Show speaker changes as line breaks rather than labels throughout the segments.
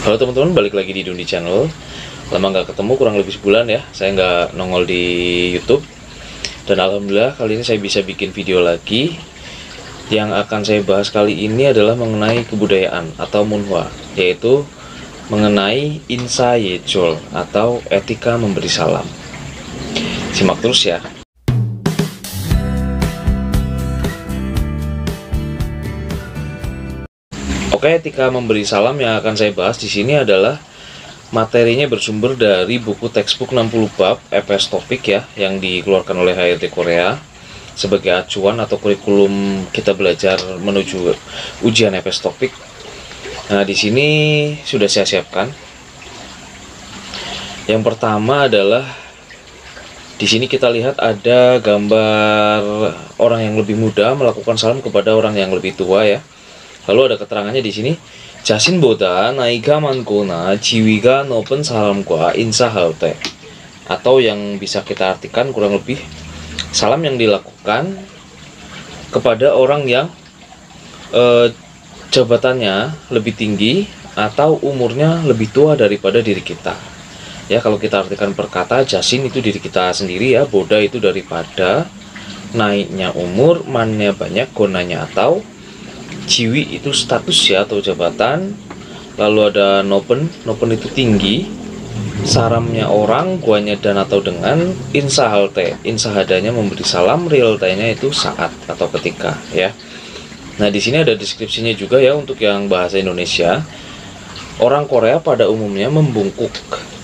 Halo teman-teman, balik lagi di Dundi Channel. Lama nggak ketemu, kurang lebih sebulan ya. Saya nggak nongol di YouTube. Dan alhamdulillah kali ini saya bisa bikin video lagi. Yang akan saya bahas kali ini adalah mengenai kebudayaan atau Munhwa, yaitu mengenai Insa Yechol atau etika memberi salam. Simak terus ya. Oke, etika memberi salam yang akan saya bahas di sini adalah materinya bersumber dari buku textbook 60 bab EPS Topik ya, yang dikeluarkan oleh HRD Korea sebagai acuan atau kurikulum kita belajar menuju ujian EPS Topik. Nah, di sini sudah saya siapkan. Yang pertama adalah di sini kita lihat ada gambar orang yang lebih muda melakukan salam kepada orang yang lebih tua ya. Lalu ada keterangannya di sini. 자신보다 나이가 많거나 지위가 높은 사람과 인사할 때, atau yang bisa kita artikan kurang lebih salam yang dilakukan kepada orang yang jabatannya lebih tinggi atau umurnya lebih tua daripada diri kita. Ya, kalau kita artikan perkata, jasin itu diri kita sendiri ya, boda itu daripada, naiknya umur, mannya banyak, gonanya atau, jiwi itu status ya atau jabatan, lalu ada nopen itu tinggi, saramnya orang, guanya dan atau dengan, insahalte, insahadanya memberi salam, realtanya itu saat atau ketika ya. Nah, di sini ada deskripsinya juga ya untuk yang bahasa Indonesia. Orang Korea pada umumnya membungkuk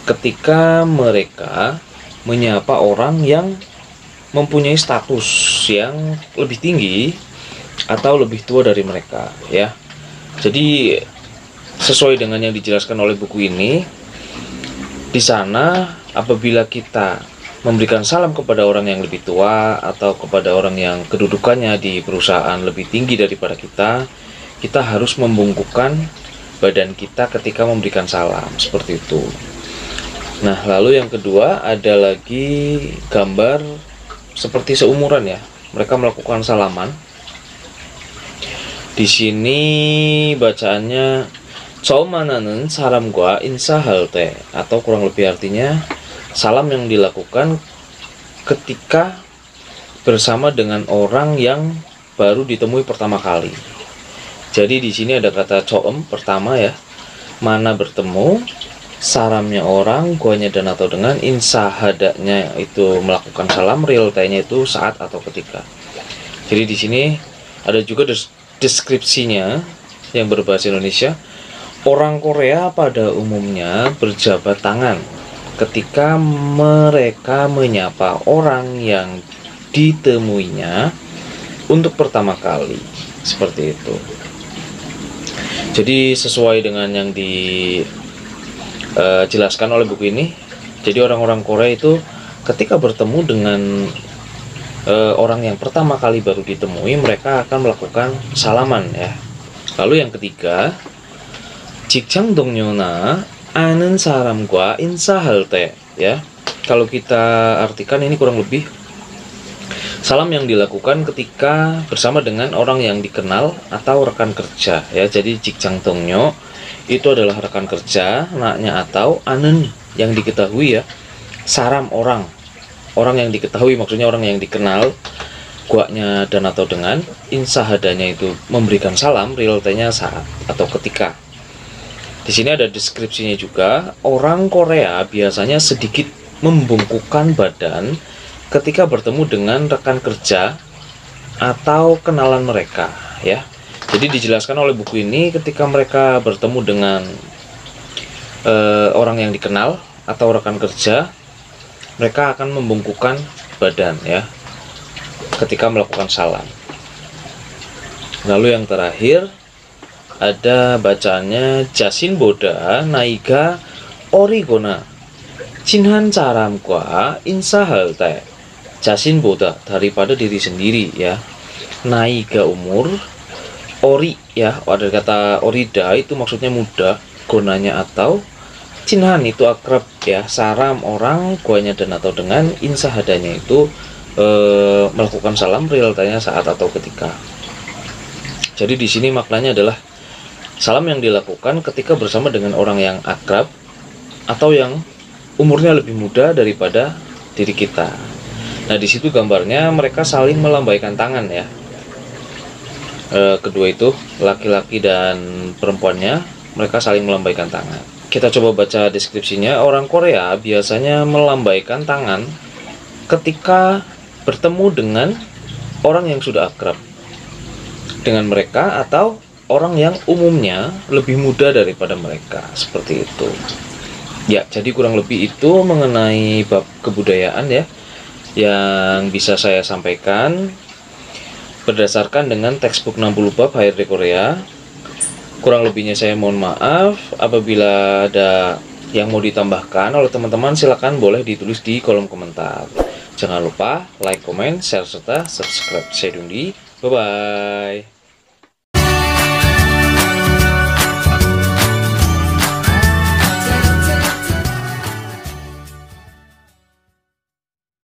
ketika mereka menyapa orang yang mempunyai status yang lebih tinggi atau lebih tua dari mereka ya. Jadi sesuai dengan yang dijelaskan oleh buku ini, di sana apabila kita memberikan salam kepada orang yang lebih tua atau kepada orang yang kedudukannya di perusahaan lebih tinggi daripada kita, kita harus membungkukkan badan kita ketika memberikan salam seperti itu. Nah, lalu yang kedua ada lagi gambar seperti seumuran ya, mereka melakukan salaman. Di sini bacaannya "Chaumana는 사람과 인사할 때", atau kurang lebih artinya salam yang dilakukan ketika bersama dengan orang yang baru ditemui pertama kali. Jadi di sini ada kata "choem" pertama ya, mana bertemu, saramnya orang, guanya dan atau dengan, insahadanya itu melakukan salam, realtanya itu saat atau ketika. Jadi di sini ada juga deskripsinya yang berbahasa Indonesia. Orang Korea pada umumnya berjabat tangan ketika mereka menyapa orang yang ditemuinya untuk pertama kali, seperti itu. Jadi sesuai dengan yang dijelaskan oleh buku ini, jadi orang-orang Korea itu ketika bertemu dengan orang yang pertama kali baru ditemui, mereka akan melakukan salaman ya. Lalu yang ketiga, 직장 동료나 아는 사람과 인사할 때 ya. Kalau kita artikan ini kurang lebih salam yang dilakukan ketika bersama dengan orang yang dikenal atau rekan kerja ya. Jadi 직장 동료 itu adalah rekan kerja, naknya atau anen yang diketahui ya, saram orang yang diketahui, maksudnya orang yang dikenal, guanya dan atau dengan, insahadanya itu memberikan salam, realtanya saat atau ketika. Di sini ada deskripsinya juga. Orang Korea biasanya sedikit membungkukkan badan ketika bertemu dengan rekan kerja atau kenalan mereka ya. Jadi dijelaskan oleh buku ini, ketika mereka bertemu dengan orang yang dikenal atau rekan kerja, mereka akan membungkukkan badan ya ketika melakukan salam. Lalu yang terakhir ada bacaannya 자신보다 나이가 어리거나 친한 사람과 인사할 때. 자신보다 daripada diri sendiri ya, 나이가 umur, ori ya, ada kata orida itu maksudnya muda, gonanya atau, cinhan itu akrab ya, saram orang, guanya dan atau dengan, insahadanya itu melakukan salam, realtanya saat atau ketika. Jadi di sini maknanya adalah Salam yang dilakukan ketika bersama dengan orang yang akrab atau yang umurnya lebih muda daripada diri kita. Nah, di situ gambarnya mereka saling melambaikan tangan ya. Kedua itu, laki-laki dan perempuannya, mereka saling melambaikan tangan. Kita coba baca deskripsinya. Orang Korea biasanya melambaikan tangan ketika bertemu dengan orang yang sudah akrab dengan mereka atau orang yang umumnya lebih muda daripada mereka, seperti itu. Ya, jadi kurang lebih itu mengenai bab kebudayaan ya, yang bisa saya sampaikan berdasarkan dengan textbook 60 bab HRD Korea. Kurang lebihnya saya mohon maaf. Apabila ada yang mau ditambahkan oleh teman-teman, silakan boleh ditulis di kolom komentar. Jangan lupa like, comment, share, serta subscribe. Saya Dundi, bye-bye.